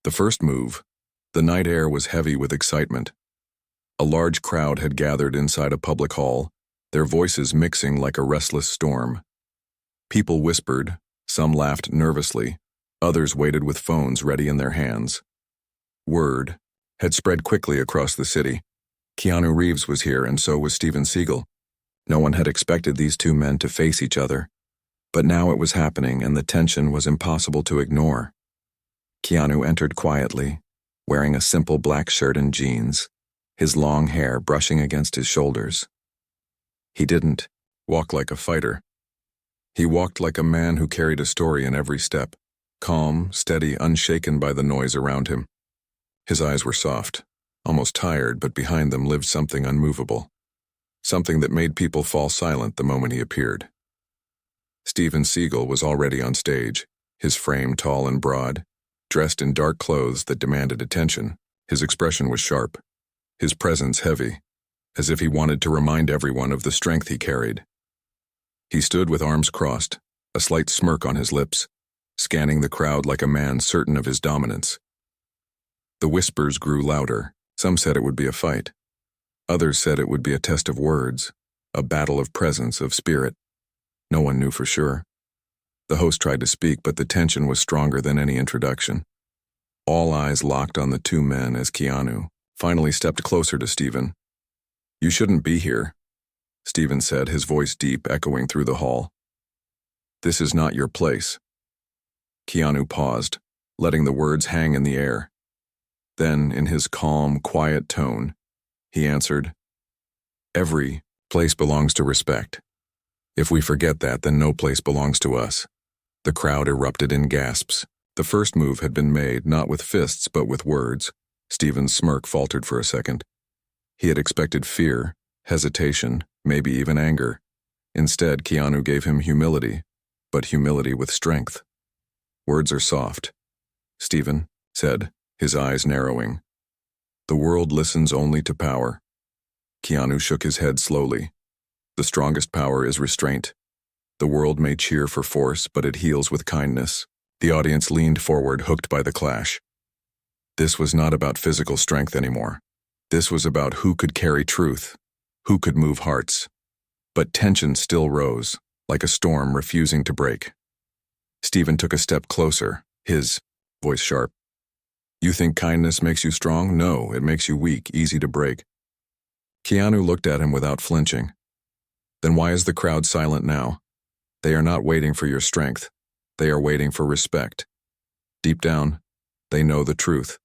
The first move, the night air was heavy with excitement. A large crowd had gathered inside a public hall, their voices mixing like a restless storm. People whispered, some laughed nervously, others waited with phones ready in their hands. Word had spread quickly across the city. Keanu Reeves was here, and so was Seagal. No one had expected these two men to face each other. But now it was happening, and the tension was impossible to ignore. Keanu entered quietly, wearing a simple black shirt and jeans, his long hair brushing against his shoulders. He didn't walk like a fighter. He walked like a man who carried a story in every step, calm, steady, unshaken by the noise around him. His eyes were soft, almost tired, but behind them lived something unmovable, something that made people fall silent the moment he appeared. Seagal was already on stage, his frame tall and broad, dressed in dark clothes that demanded attention. His expression was sharp, his presence heavy, as if he wanted to remind everyone of the strength he carried. He stood with arms crossed, a slight smirk on his lips, scanning the crowd like a man certain of his dominance. The whispers grew louder. Some said it would be a fight. Others said it would be a test of words, a battle of presence, of spirit. No one knew for sure. The host tried to speak, but the tension was stronger than any introduction. All eyes locked on the two men as Keanu finally stepped closer to Stephen. "You shouldn't be here," Stephen said, his voice deep, echoing through the hall. "This is not your place." Keanu paused, letting the words hang in the air. Then, in his calm, quiet tone, he answered, "Every place belongs to respect. If we forget that, then no place belongs to us." The crowd erupted in gasps. The first move had been made, not with fists, but with words. Stephen's smirk faltered for a second. He had expected fear, hesitation, maybe even anger. Instead, Keanu gave him humility, but humility with strength. "Words are soft," Stephen said, his eyes narrowing. "The world listens only to power." Keanu shook his head slowly. "The strongest power is restraint. The world may cheer for force, but it heals with kindness." The audience leaned forward, hooked by the clash. This was not about physical strength anymore. This was about who could carry truth, who could move hearts. But tension still rose, like a storm refusing to break. Stephen took a step closer, his voice sharp. "You think kindness makes you strong? No, it makes you weak, easy to break." Keanu looked at him without flinching. "Then why is the crowd silent now? They are not waiting for your strength. They are waiting for respect. Deep down, they know the truth.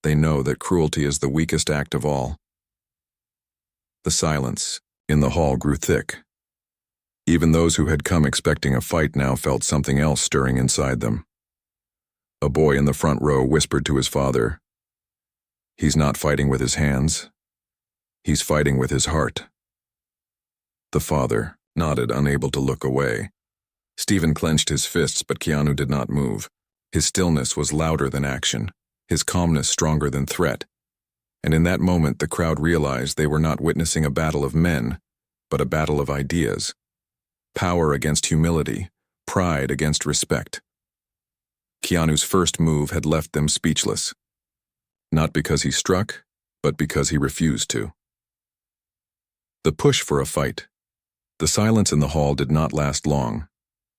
They know that cruelty is the weakest act of all." The silence in the hall grew thick. Even those who had come expecting a fight now felt something else stirring inside them. A boy in the front row whispered to his father, "He's not fighting with his hands. He's fighting with his heart." The father nodded, unable to look away. Stephen clenched his fists, but Keanu did not move. His stillness was louder than action, his calmness stronger than threat. And in that moment, the crowd realized they were not witnessing a battle of men, but a battle of ideas. Power against humility, pride against respect. Keanu's first move had left them speechless. Not because he struck, but because he refused to. The push for a fight. The silence in the hall did not last long.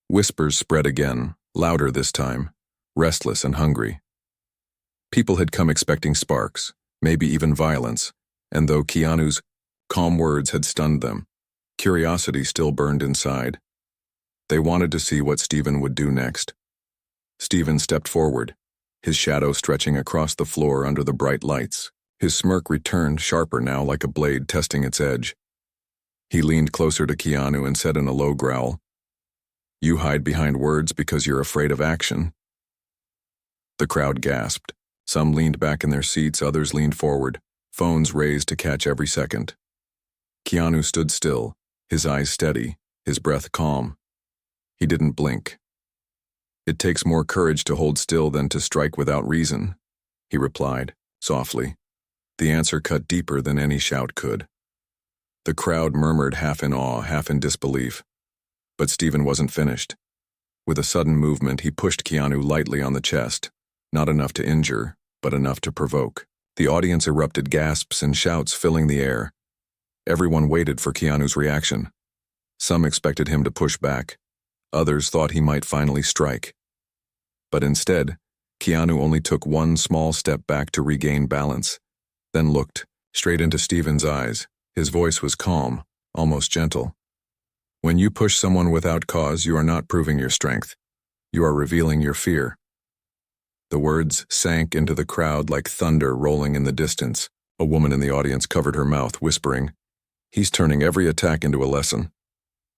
Whispers spread again, louder this time, restless and hungry. People had come expecting sparks, maybe even violence, and though Keanu's calm words had stunned them, curiosity still burned inside. They wanted to see what Stephen would do next. Stephen stepped forward, his shadow stretching across the floor under the bright lights. His smirk returned, sharper now, like a blade testing its edge. He leaned closer to Keanu and said in a low growl, "You hide behind words because you're afraid of action." The crowd gasped. Some leaned back in their seats, others leaned forward, phones raised to catch every second. Keanu stood still, his eyes steady, his breath calm. He didn't blink. "It takes more courage to hold still than to strike without reason," he replied, softly. The answer cut deeper than any shout could. The crowd murmured, half in awe, half in disbelief. But Stephen wasn't finished. With a sudden movement, he pushed Keanu lightly on the chest, Not enough to injure, but enough to provoke. The audience erupted, gasps and shouts filling the air. Everyone waited for Keanu's reaction. Some expected him to push back. Others thought he might finally strike. But instead, Keanu only took one small step back to regain balance, then looked straight into Steven's eyes. His voice was calm, almost gentle. When you push someone without cause, you are not proving your strength. You are revealing your fear. The words sank into the crowd like thunder rolling in the distance. A woman in the audience covered her mouth, whispering, "He's turning every attack into a lesson."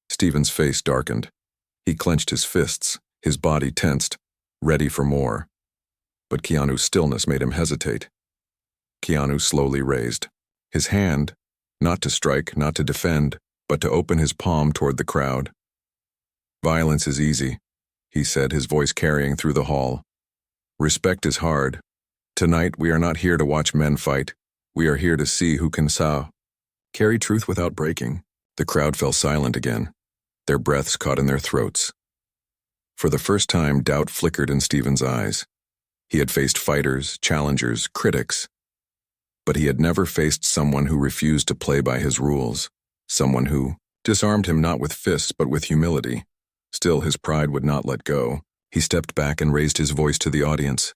Steven's face darkened. He clenched his fists, his body tensed, ready for more. But Keanu's stillness made him hesitate. Keanu slowly raised his hand, not to strike, not to defend, but to open his palm toward the crowd. "Violence is easy," he said, his voice carrying through the hall. "Respect is hard. Tonight we are not here to watch men fight. We are here to see who can carry truth without breaking." The crowd fell silent again, their breaths caught in their throats. For the first time, doubt flickered in Steven's eyes. He had faced fighters, challengers, critics, but he had never faced someone who refused to play by his rules, someone who disarmed him not with fists but with humility. Still, his pride would not let go. He stepped back and raised his voice to the audience.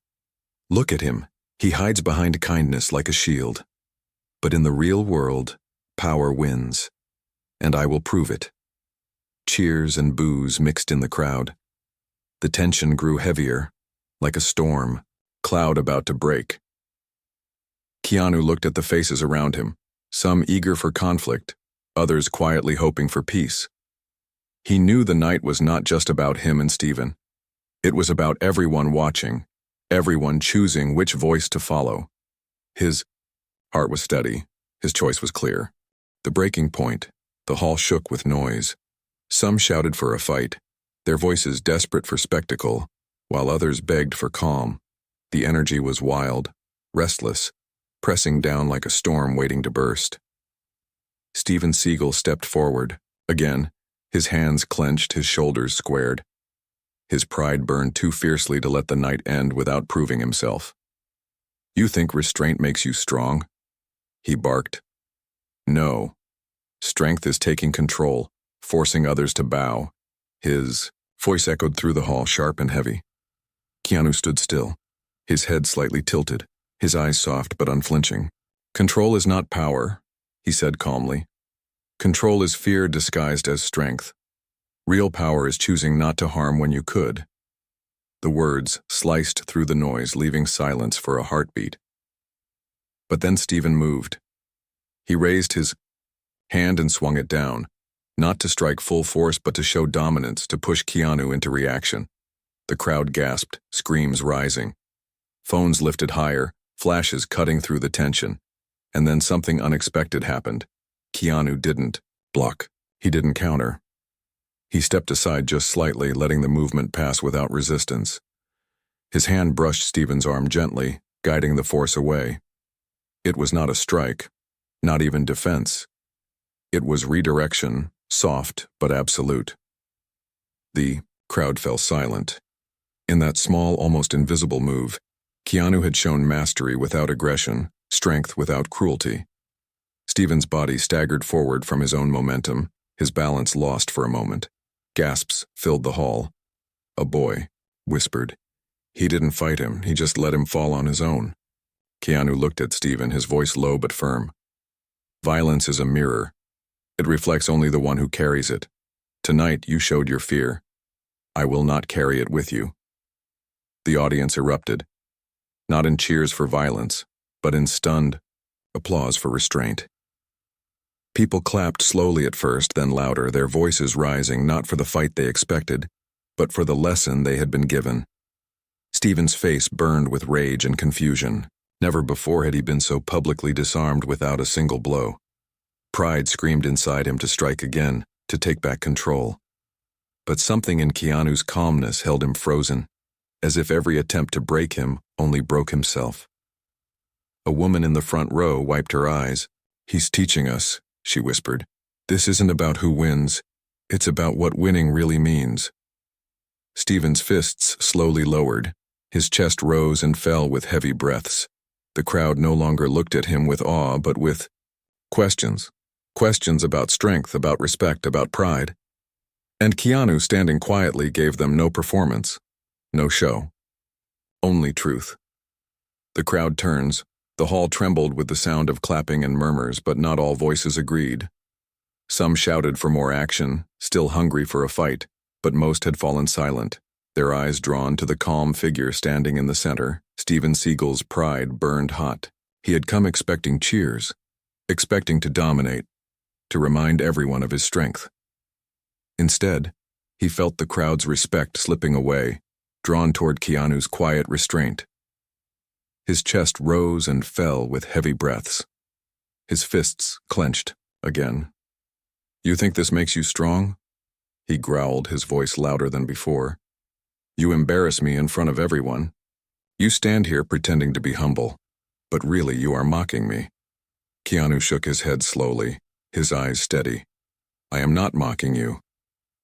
"Look at him. He hides behind kindness like a shield. But in the real world, power wins. And I will prove it." Cheers and boos mixed in the crowd. The tension grew heavier, like a storm, cloud about to break. Keanu looked at the faces around him, some eager for conflict, others quietly hoping for peace. He knew the night was not just about him and Steven. It was about everyone watching, everyone choosing which voice to follow. His heart was steady, his choice was clear. The breaking point, the hall shook with noise. Some shouted for a fight, their voices desperate for spectacle, while others begged for calm. The energy was wild, restless, pressing down like a storm waiting to burst. Steven Seagal stepped forward, again, his hands clenched, his shoulders squared. His pride burned too fiercely to let the night end without proving himself. "You think restraint makes you strong?" he barked. "No. Strength is taking control, forcing others to bow." His voice echoed through the hall, sharp and heavy. Keanu stood still, his head slightly tilted, his eyes soft but unflinching. "Control is not power," he said calmly. "Control is fear disguised as strength. Real power is choosing not to harm when you could." The words sliced through the noise, leaving silence for a heartbeat. But then Steven moved. He raised his hand and swung it down, not to strike full force but to show dominance, to push Keanu into reaction. The crowd gasped, screams rising. Phones lifted higher, flashes cutting through the tension. And then something unexpected happened. Keanu didn't block. He didn't counter. He stepped aside just slightly, letting the movement pass without resistance. His hand brushed Steven's arm gently, guiding the force away. It was not a strike, not even defense. It was redirection, soft but absolute. The crowd fell silent. In that small, almost invisible move, Keanu had shown mastery without aggression, strength without cruelty. Steven's body staggered forward from his own momentum, his balance lost for a moment. Gasps filled the hall. A boy whispered. He didn't fight him, he just let him fall on his own. Keanu looked at Steven, his voice low but firm. "Violence is a mirror. It reflects only the one who carries it. Tonight you showed your fear. I will not carry it with you." The audience erupted, not in cheers for violence, but in stunned applause for restraint. People clapped slowly at first, then louder, their voices rising not for the fight they expected, but for the lesson they had been given. Steven's face burned with rage and confusion. Never before had he been so publicly disarmed without a single blow. Pride screamed inside him to strike again, to take back control. But something in Keanu's calmness held him frozen, as if every attempt to break him only broke himself. A woman in the front row wiped her eyes. "He's teaching us," she whispered. "This isn't about who wins. It's about what winning really means." Steven's fists slowly lowered, His chest rose and fell with heavy breaths. The crowd no longer looked at him with awe, but with questions. Questions about strength, about respect, about pride. And Keanu, standing quietly, gave them no performance, no show. Only truth. The crowd turns. The hall trembled with the sound of clapping and murmurs, but not all voices agreed. Some shouted for more action, still hungry for a fight, but most had fallen silent, their eyes drawn to the calm figure standing in the center. Steven Seagal's pride burned hot. He had come expecting cheers, expecting to dominate, to remind everyone of his strength. Instead, he felt the crowd's respect slipping away, drawn toward Keanu's quiet restraint. His chest rose and fell with heavy breaths. His fists clenched again. "You think this makes you strong?" He growled, his voice louder than before. "You embarrass me in front of everyone. You stand here pretending to be humble, but really you are mocking me." Keanu shook his head slowly, his eyes steady. "I am not mocking you.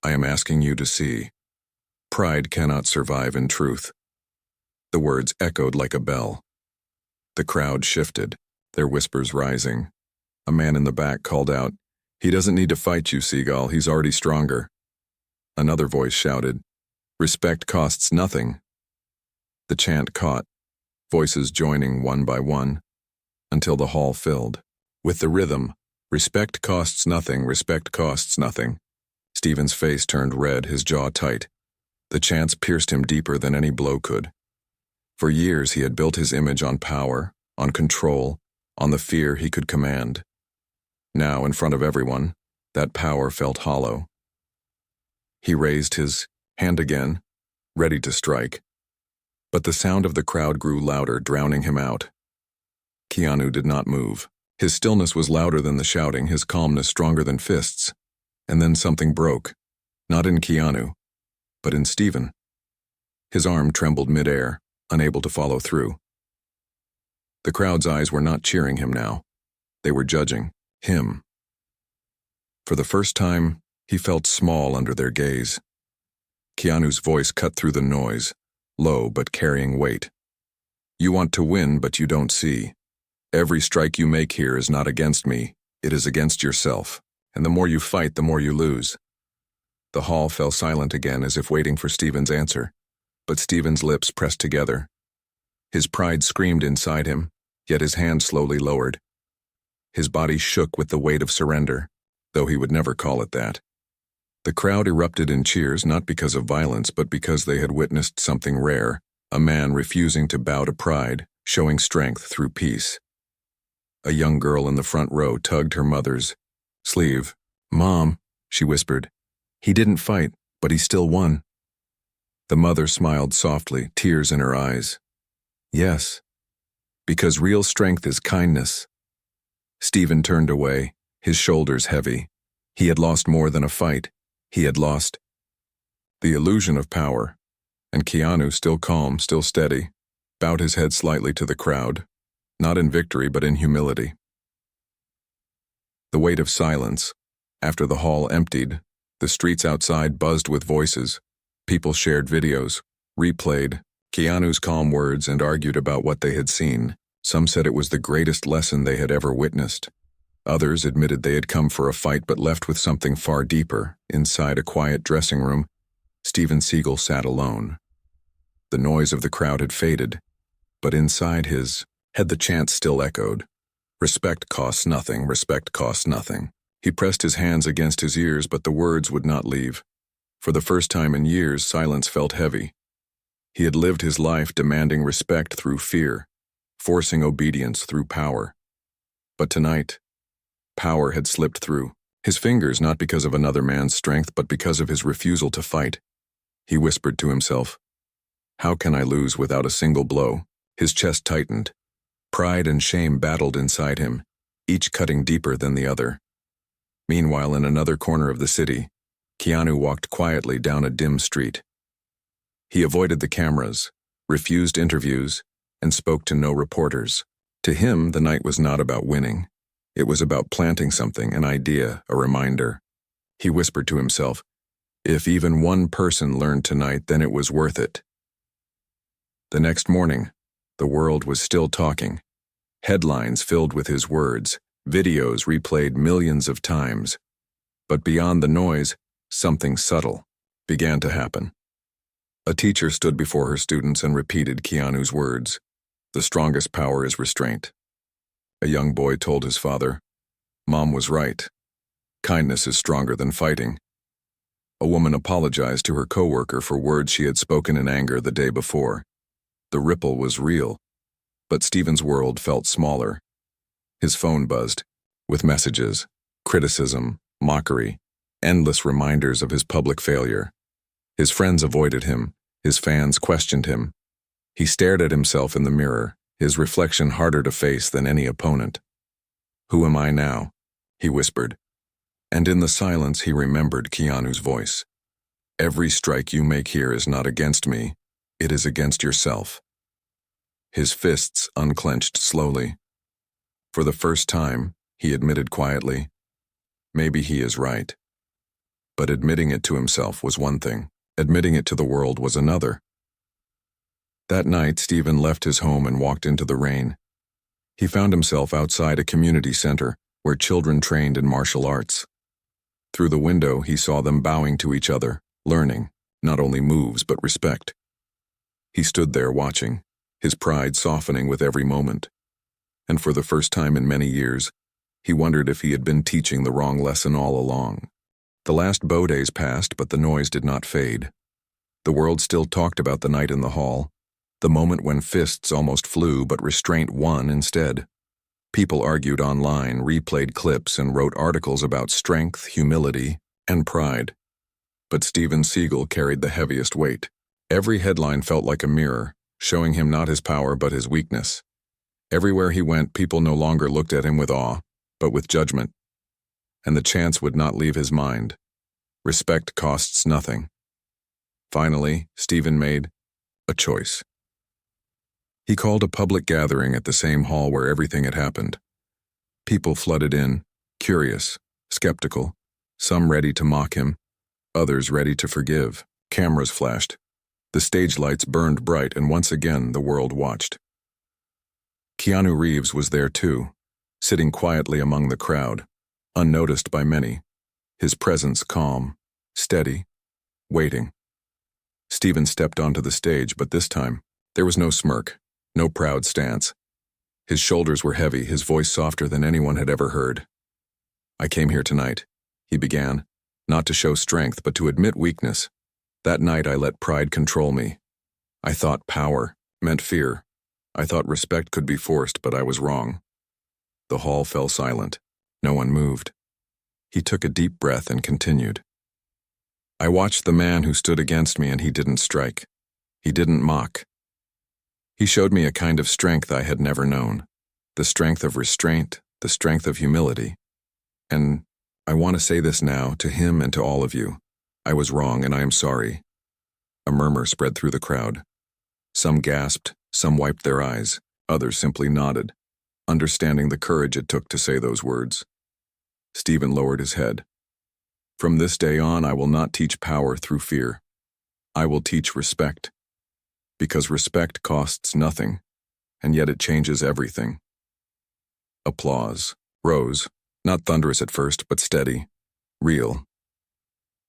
I am asking you to see. Pride cannot survive in truth." The words echoed like a bell. The crowd shifted, their whispers rising. A man in the back called out, "He doesn't need to fight you, Seagal. He's already stronger." Another voice shouted, "Respect costs nothing." The chant caught, voices joining one by one, until the hall filled. With the rhythm, "Respect costs nothing, respect costs nothing." Steven's face turned red, his jaw tight. The chants pierced him deeper than any blow could. For years he had built his image on power, on control, on the fear he could command. Now, in front of everyone, that power felt hollow. He raised his hand again, ready to strike. But the sound of the crowd grew louder, drowning him out. Keanu did not move. His stillness was louder than the shouting, his calmness stronger than fists. And then something broke, not in Keanu, but in Steven. His arm trembled midair, unable to follow through. The crowd's eyes were not cheering him now. They were judging him. For the first time, he felt small under their gaze. Keanu's voice cut through the noise, low but carrying weight. "You want to win, but you don't see. Every strike you make here is not against me, it is against yourself. And the more you fight, the more you lose." The hall fell silent again, as if waiting for Steven's answer. But Steven's lips pressed together. His pride screamed inside him, yet his hand slowly lowered. His body shook with the weight of surrender, though he would never call it that. The crowd erupted in cheers, not because of violence, but because they had witnessed something rare, a man refusing to bow to pride, showing strength through peace. A young girl in the front row tugged her mother's sleeve. "Mom," she whispered, "he didn't fight, but he still won." The mother smiled softly, tears in her eyes. "Yes, because real strength is kindness." Steven turned away, his shoulders heavy. He had lost more than a fight. He had lost the illusion of power. And Keanu, still calm, still steady, bowed his head slightly to the crowd, not in victory but in humility. The weight of silence. After the hall emptied, the streets outside buzzed with voices. People shared videos, replayed Keanu's calm words, and argued about what they had seen. Some said it was the greatest lesson they had ever witnessed. Others admitted they had come for a fight but left with something far deeper. Inside a quiet dressing room, Steven Seagal sat alone. The noise of the crowd had faded, but inside his head the chant still echoed. "Respect costs nothing, respect costs nothing." He pressed his hands against his ears, but the words would not leave. For the first time in years, silence felt heavy. He had lived his life demanding respect through fear, forcing obedience through power. But tonight, power had slipped through his fingers, not because of another man's strength, but because of his refusal to fight. He whispered to himself, "How can I lose without a single blow?" His chest tightened. Pride and shame battled inside him, each cutting deeper than the other. Meanwhile, in another corner of the city, Keanu walked quietly down a dim street. He avoided the cameras, refused interviews, and spoke to no reporters. To him, the night was not about winning. It was about planting something, an idea, a reminder. He whispered to himself, "If even one person learned tonight, then it was worth it." The next morning, the world was still talking. Headlines filled with his words, videos replayed millions of times. But beyond the noise, something subtle began to happen. A teacher stood before her students and repeated Keanu's words. The strongest power is restraint. A young boy told his father, "Mom was right. Kindness is stronger than fighting." A woman apologized to her coworker for words she had spoken in anger the day before. The ripple was real, but Stephen's world felt smaller. His phone buzzed, with messages, criticism, mockery, endless reminders of his public failure. His friends avoided him, his fans questioned him. He stared at himself in the mirror, his reflection harder to face than any opponent. "Who am I now?" he whispered. And in the silence he remembered Keanu's voice. "Every strike you make here is not against me, it is against yourself." His fists unclenched slowly. For the first time, he admitted quietly, "Maybe he is right." But admitting it to himself was one thing, admitting it to the world was another. That night, Stephen left his home and walked into the rain. He found himself outside a community center where children trained in martial arts. Through the window, he saw them bowing to each other, learning, not only moves but respect. He stood there watching, his pride softening with every moment. And for the first time in many years, he wondered if he had been teaching the wrong lesson all along. The last bow days passed, but the noise did not fade. The world still talked about the night in the hall, the moment when fists almost flew but restraint won instead. People argued online, replayed clips, and wrote articles about strength, humility, and pride. But Seagal carried the heaviest weight. Every headline felt like a mirror, showing him not his power but his weakness. Everywhere he went, people no longer looked at him with awe, but with judgment. And the chance would not leave his mind. Respect costs nothing. Finally, Stephen made a choice. He called a public gathering at the same hall where everything had happened. People flooded in, curious, skeptical, some ready to mock him, others ready to forgive. Cameras flashed. The stage lights burned bright, and once again the world watched. Keanu Reeves was there too, sitting quietly among the crowd, unnoticed by many, his presence calm, steady, waiting. Stephen stepped onto the stage, but this time, there was no smirk, no proud stance. His shoulders were heavy, his voice softer than anyone had ever heard. "I came here tonight," he began, "not to show strength, but to admit weakness. That night I let pride control me. I thought power meant fear. I thought respect could be forced, but I was wrong." The hall fell silent. No one moved. He took a deep breath and continued. "I watched the man who stood against me, and he didn't strike. He didn't mock. He showed me a kind of strength I had never known, the strength of restraint, the strength of humility. And I want to say this now to him and to all of you. I was wrong, and I am sorry." A murmur spread through the crowd. Some gasped, some wiped their eyes, others simply nodded, understanding the courage it took to say those words. Stephen lowered his head. "From this day on, I will not teach power through fear. I will teach respect. Because respect costs nothing, and yet it changes everything." Applause rose, not thunderous at first, but steady, real.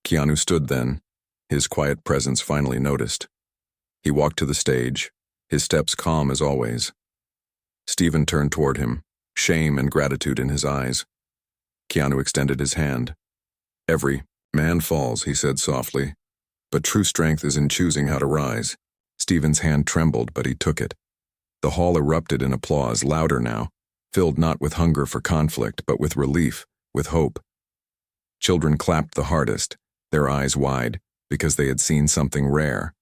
Keanu stood then, his quiet presence finally noticed. He walked to the stage, his steps calm as always. Stephen turned toward him, shame and gratitude in his eyes. Keanu extended his hand. "Every man falls," he said softly, "but true strength is in choosing how to rise." Stephen's hand trembled, but he took it. The hall erupted in applause, louder now, filled not with hunger for conflict, but with relief, with hope. Children clapped the hardest, their eyes wide, because they had seen something rare.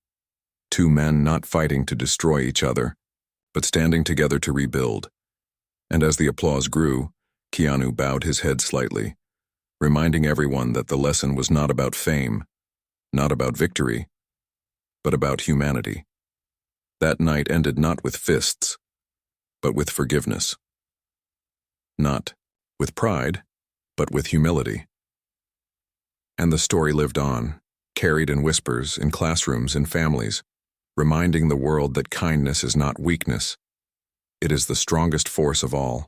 Two men not fighting to destroy each other, but standing together to rebuild. And as the applause grew, Keanu bowed his head slightly, reminding everyone that the lesson was not about fame, not about victory, but about humanity. That night ended not with fists, but with forgiveness. Not with pride, but with humility. And the story lived on, carried in whispers, in classrooms, in families, reminding the world that kindness is not weakness. It is the strongest force of all.